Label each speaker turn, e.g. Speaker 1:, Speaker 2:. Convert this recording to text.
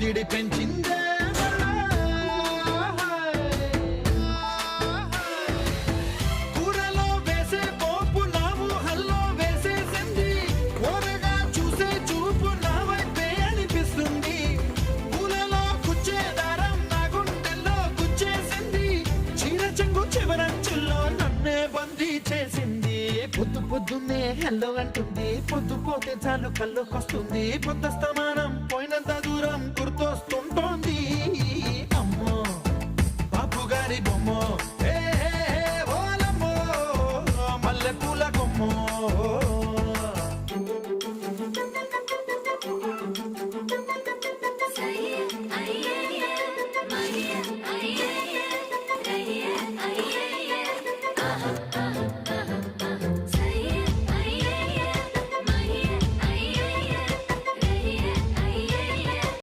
Speaker 1: ఒత్తిడి పెంచిందే కూరలో వేసే పోపు నా ఊహల్లో వేసేసింది ఓరగా చూసే చూపు నా వైపే అనిపిస్తుంది పూలలో గుచ్చే దారం నా గుండెల్లో గుచ్చేసింది చీర చెంగు చివరంచుల్లో నన్నే బందీ చేసింది పొద్దున్నే హెల్లో అంటుంది పొద్దు పోతే చాలు కళ్ళొకొస్తుంది పొద్దస్తమానం పోయినంత దూరం గుర్తొస్తుంది